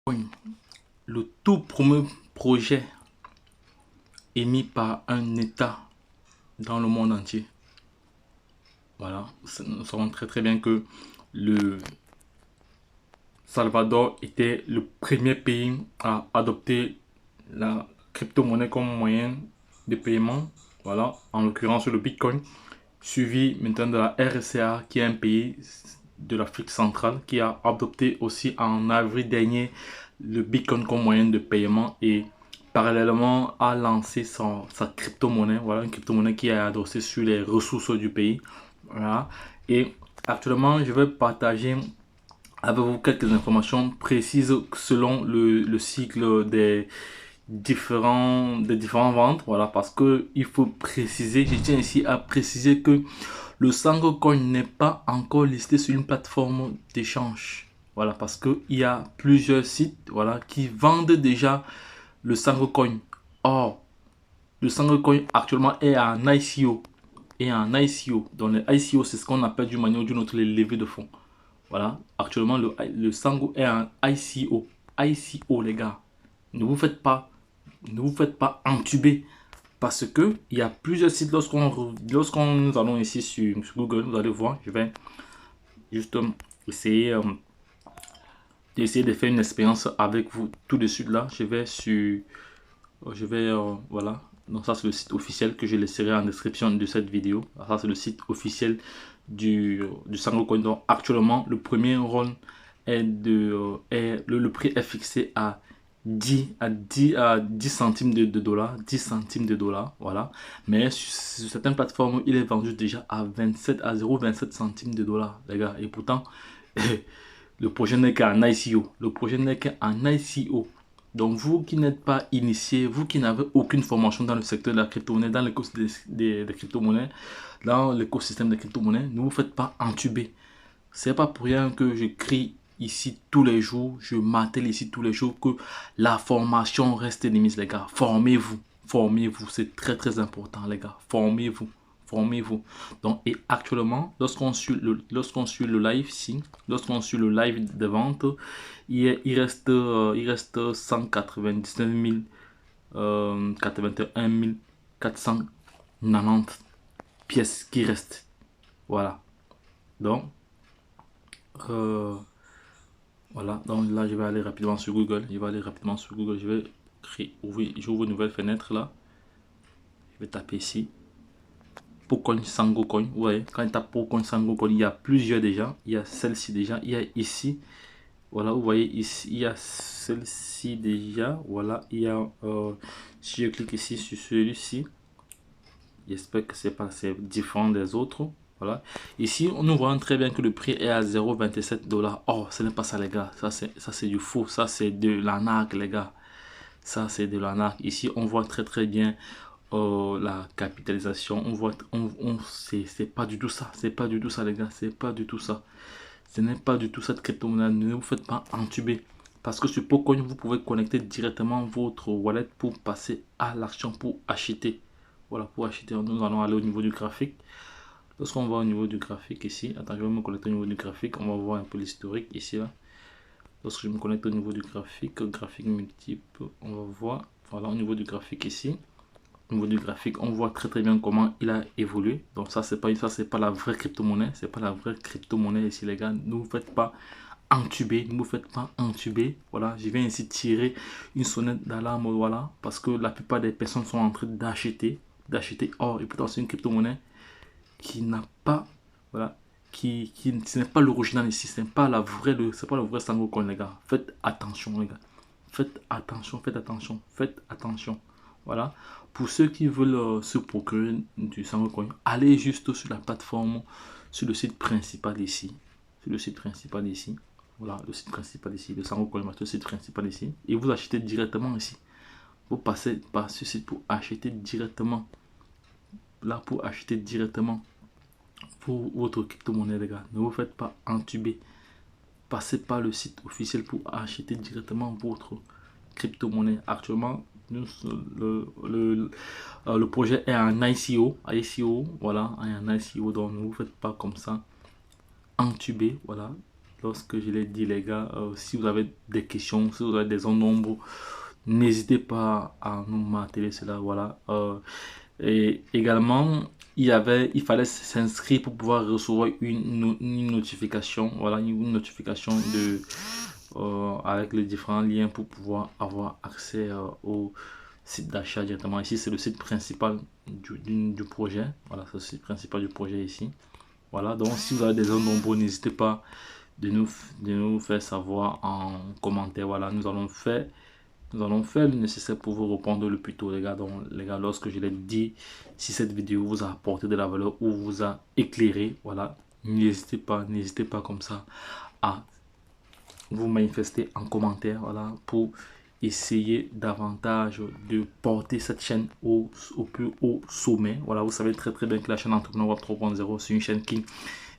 Oui, le tout premier projet émis par un État dans le monde entier. Voilà, nous savons très bien que le Salvador était le premier pays à adopter la crypto-monnaie comme moyen de paiement. Voilà, en l'occurrence le Bitcoin, suivi maintenant de la RCA, qui est un pays de l'Afrique centrale qui a adopté aussi en avril dernier le Bitcoin comme moyen de paiement et parallèlement a lancé sa crypto-monnaie. Voilà, une crypto-monnaie qui est adossée sur les ressources du pays. Voilà. Et actuellement, je vais partager avec vous quelques informations précises selon le cycle des différents ventes. Voilà, parce que il faut préciser, je tiens ici à préciser que le Sangocoin n'est pas encore listé sur une plateforme d'échange. Voilà, parce qu'il y a plusieurs sites, voilà, qui vendent déjà le Sangocoin. Or, le Sangocoin actuellement est en ICO. Et en ICO. Donc, les ICO, c'est ce qu'on appelle d'une manière ou d'une autre les levées de fonds. Voilà, actuellement, le Sango est en ICO. ICO, les gars. Ne vous faites pas, ne vous faites pas entuber. Parce que il y a plusieurs sites, lorsqu'on nous allons ici sur Google, vous allez voir, je vais juste essayer d'essayer de faire une expérience avec vous tout de suite là. Voilà. Donc ça c'est le site officiel que je laisserai en description de cette vidéo. Ça c'est le site officiel du Sangocoin. Donc actuellement le premier run le prix est fixé à 10 centimes de dollars, 10 centimes de dollars, voilà. Mais sur certaines plateformes, il est vendu déjà à 0,27 centimes de dollars, les gars. Et pourtant, le projet n'est qu'un ICO. Le projet n'est qu'un ICO. Donc, vous qui n'êtes pas initié, vous qui n'avez aucune formation dans le secteur de la crypto-monnaie, dans l'écosystème des crypto-monnaies, dans l'écosystème des crypto-monnaies, ne vous faites pas entuber. C'est pas pour rien que je crie ici tous les jours, je martèle ici tous les jours que la formation reste limite, les gars. Formez-vous, formez-vous, c'est très important, les gars. Formez-vous, formez-vous. Donc, et actuellement, lorsqu'on suit le live ici, lorsqu'on suit le live de vente, il reste 199 000, 81 490 pièces qui restent. Voilà. Donc, voilà, donc là je vais aller rapidement sur Google. Je vais j'ouvre une nouvelle fenêtre là. Je vais taper ici Pocoin Sangocoin. Vous voyez, quand il tape Pocoin Sangocoin, il y a plusieurs déjà. Il y a celle-ci déjà. Il y a ici. Voilà, vous voyez ici, il y a celle-ci déjà. Voilà, il y a si je clique ici sur celui-ci, j'espère que c'est différent des autres. Voilà. Ici, nous voyons très bien que le prix est à 0,27 dollars. Oh, ce n'est pas ça, les gars. Ça, c'est du faux. Ça, c'est de l'arnaque, les gars. Ça, c'est de l'arnaque. Ici, on voit très bien la capitalisation. On voit, c'est pas du tout ça. C'est pas du tout ça, les gars. C'est pas du tout ça. Ce n'est pas du tout cette crypto-monnaie. Ne vous faites pas entuber. Parce que sur Pocoin, vous pouvez connecter directement votre wallet pour passer à l'action, pour acheter. Voilà, pour acheter. Nous allons aller au niveau du graphique. Lorsqu'on va au niveau du graphique ici, attends, je vais me connecter au niveau du graphique. On va voir un peu l'historique ici, là. Lorsque je me connecte au niveau du graphique, graphique multiple, on va voir. Voilà, au niveau du graphique ici. Au niveau du graphique, on voit très bien comment il a évolué. Donc ça, c'est pas la vraie crypto-monnaie. C'est pas la vraie crypto-monnaie ici, les gars. Ne vous faites pas entuber, ne vous faites pas entuber. Voilà, je viens ici tirer une sonnette d'alarme, voilà, parce que la plupart des personnes sont en train d'acheter or, et pourtant c'est une crypto-monnaie qui n'a pas, voilà, ce n'est pas l'original ici, c'est pas le vrai Sangocoin, les gars. Faites attention, les gars. Faites attention, faites attention, faites attention. Voilà. Pour ceux qui veulent se procurer du Sangocoin, allez juste sur la plateforme, sur le site principal ici. Sur le site principal ici. Voilà, le site principal ici, le Sangocoin, le site principal ici. Et vous achetez directement ici. Vous passez par ce site pour acheter directement. Là, pour acheter directement pour votre crypto-monnaie, les gars. Ne vous faites pas entuber. Passez par le site officiel pour acheter directement votre crypto-monnaie. Actuellement, le projet est en ICO. ICO, voilà, en ICO. Donc, ne vous faites pas comme ça entuber. Voilà. lorsque je l'ai dit les gars, si vous avez des questions, si vous avez des zones d'ombre, n'hésitez pas à nous marteler cela, voilà. Et également, il fallait s'inscrire pour pouvoir recevoir une notification, voilà, une notification de, avec les différents liens pour pouvoir avoir accès au site d'achat directement. Ici, c'est le site principal du projet, voilà, c'est le site principal du projet ici. Voilà, donc si vous avez des zones d'ombre, n'hésitez pas de nous faire savoir en commentaire. Voilà, nous allons faire le nécessaire pour vous répondre le plus tôt, les gars. Donc, les gars, lorsque je l'ai dit, si cette vidéo vous a apporté de la valeur ou vous a éclairé, voilà, n'hésitez pas comme ça à vous manifester en commentaire, voilà, pour essayer davantage de porter cette chaîne au plus haut sommet. Voilà, vous savez très bien que la chaîne Entrepreneur Web 3.0, c'est une chaîne qui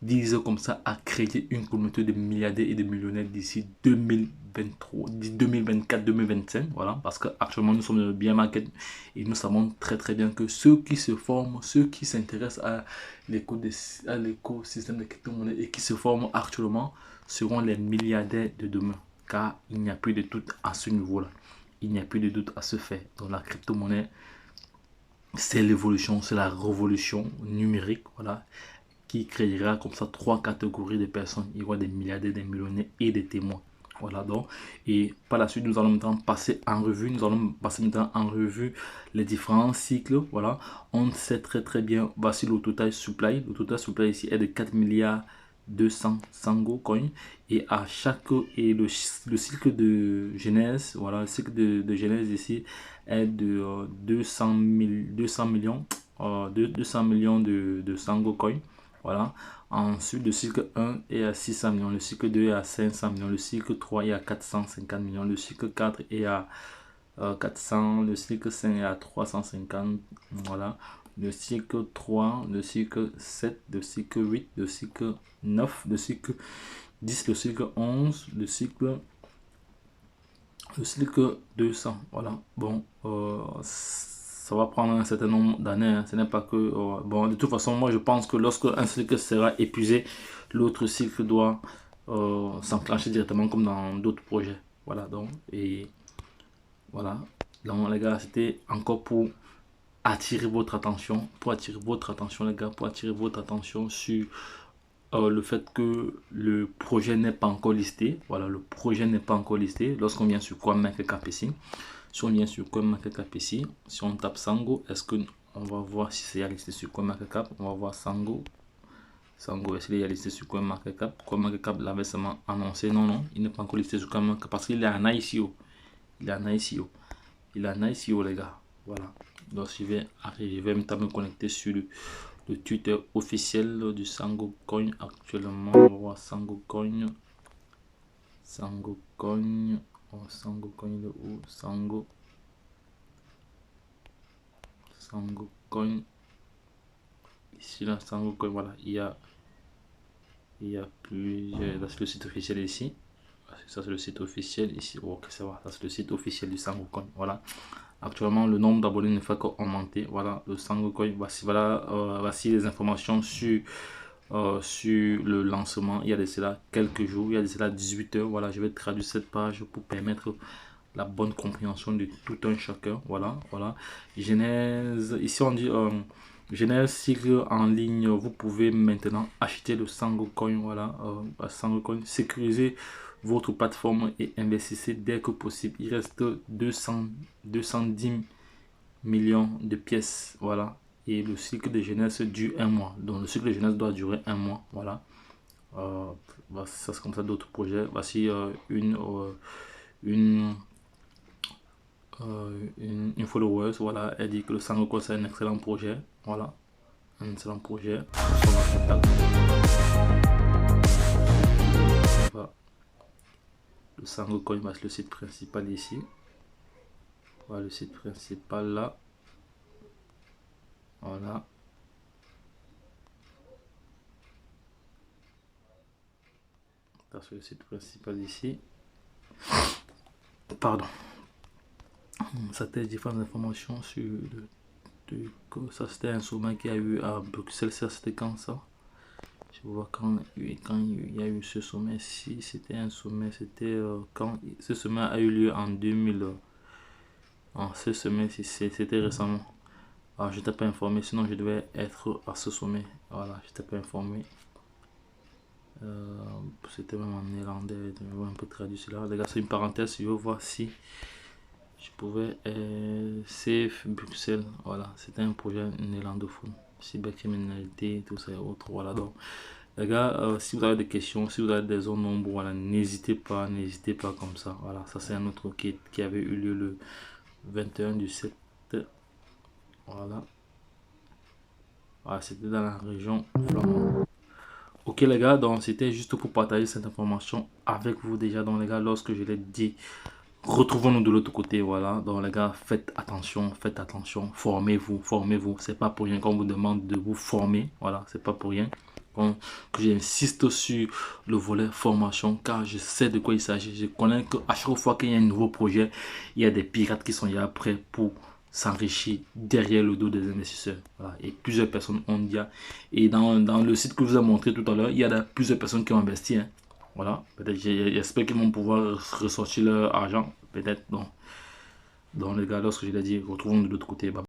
vise comme ça à créer une communauté de milliardaires et de millionnaires d'ici 2023, 2024, 2025. Voilà, parce qu'actuellement nous sommes dans le bien market et nous savons très bien que ceux qui se forment, ceux qui s'intéressent à l'écosystème de crypto-monnaie et qui se forment actuellement seront les milliardaires de demain. Car il n'y a plus de doute à ce niveau-là. Il n'y a plus de doute à se faire. Donc la crypto-monnaie, c'est l'évolution, c'est la révolution numérique, voilà, qui créera comme ça 3 catégories de personnes. Il y aura des milliardaires, des millionnaires et des témoins. Voilà donc. Et par la suite, nous allons maintenant passer en revue. Nous allons passer maintenant en revue les différents cycles. Voilà. On sait très bien, voici le total supply. Le total supply ici est de 4 milliards 200 Sango coins. Et à chaque, et le cycle de genèse, voilà, le cycle de genèse ici est de 200 millions de Sango coins. Voilà. Ensuite, le cycle 1 est à 600 millions, le cycle 2 est à 500 millions, le cycle 3 est à 450 millions, le cycle 4 est à 400, le cycle 5 est à 350, voilà. Le cycle 3, le cycle 7, le cycle 8, le cycle 9, le cycle 10, le cycle 11, le cycle 200, voilà. Bon, ça va prendre un certain nombre d'années, hein. Ce n'est pas que bon, de toute façon, moi je pense que lorsque un cycle sera épuisé, l'autre cycle doit s'enclencher directement comme dans d'autres projets. Voilà, donc, et voilà, donc les gars, c'était encore pour attirer votre attention, les gars, pour attirer votre attention sur le fait que le projet n'est pas encore listé. Voilà, le projet n'est pas encore listé. Lorsqu'on vient sur CoinMarketCap ici, si on vient sur CoinMarketCap ici, si on tape Sango, est-ce que on va voir si c'est listé sur CoinMarketCap? On va voir Sango. Sango, est-ce qu'il est listé sur CoinMarketCap? CoinMarketCap l'avait seulement annoncé. Non, il n'est pas encore listé sur CoinMarketCap parce qu'il est en ICO. Il est en ICO. Il est en ICO, les gars. Voilà. Donc, je vais me connecter sur le Twitter officiel du Sango Coin actuellement. On va voir Sango Coin. Sango Coin. Oh, Sango Coin de où? Sango Coin. Ici, là, Sango Coin, voilà. Il y a plusieurs. Là, c'est le site officiel ici. Ça, c'est le site officiel ici. Oh, ok, ça va. Ça, c'est le site officiel du Sango Coin. Voilà. Actuellement, le nombre d'abonnés ne fait qu'augmenter. Voilà, le Sango Coin. Voici les informations sur le lancement. Il y a de cela quelques jours, il y a de cela 18 heures. Voilà, je vais traduire cette page pour permettre la bonne compréhension de tout un chacun. Voilà. Genèse, ici on dit Genèse cycle en ligne. Vous pouvez maintenant acheter le Sango Coin. Voilà, Sango Coin. Sécuriser votre plateforme et investissez dès que possible. Il reste 210 millions de pièces. Voilà. Et le cycle de jeunesse dure un mois. Donc le cycle de jeunesse doit durer un mois. Voilà. Ça c'est comme ça d'autres projets. Voici une followers. Voilà. Elle dit que le Sango c'est un excellent projet. Voilà. Un excellent projet. Voilà. Le Sango Coin, le site principal ici. Voilà le site principal là. Voilà. Sur le site principal ici. Pardon. Ça teste différentes informations sur ça c'était un sommet qui a eu à Bruxelles. Ça c'était quand ça? Je vois quand il y a eu ce sommet. Si c'était un sommet, c'était quand ce sommet a eu lieu en 2000. Ce sommet, c'était récemment. Alors, je n'étais pas informé, sinon je devais être à ce sommet. Voilà, je n'étais pas informé. C'était même en néerlandais, je vais un peu traduit cela. Les gars, c'est une parenthèse, je veux voir si je pouvais. Safe Bruxelles, voilà, c'était un projet néerlandophone. Cybercriminalité, tout ça et autres. Voilà, donc, les gars, si vous avez des questions, si vous avez des zones nombres, voilà, n'hésitez pas comme ça. Voilà, ça c'est un autre qui avait eu lieu le 21 du 7. Voilà. Voilà, c'était dans la région flamande. Ok les gars, donc c'était juste pour partager cette information avec vous déjà. Donc les gars, lorsque je l'ai dit, retrouvons-nous de l'autre côté. Voilà, donc les gars, faites attention, formez-vous, formez-vous. C'est pas pour rien qu'on vous demande de vous former. Voilà, c'est pas pour rien que j'insiste sur le volet formation, car je sais de quoi il s'agit. Je connais qu'à chaque fois qu'il y a un nouveau projet, il y a des pirates qui sont là prêts pour s'enrichir derrière le dos des investisseurs. Voilà. Et plusieurs personnes ont dit, et dans le site que je vous ai montré tout à l'heure, il y a plusieurs personnes qui ont investi. Hein. Voilà, peut-être j'espère qu'ils vont pouvoir ressortir leur argent, peut-être. Donc les gars, lorsque je l'ai dit, retrouvons de l'autre côté. Bye.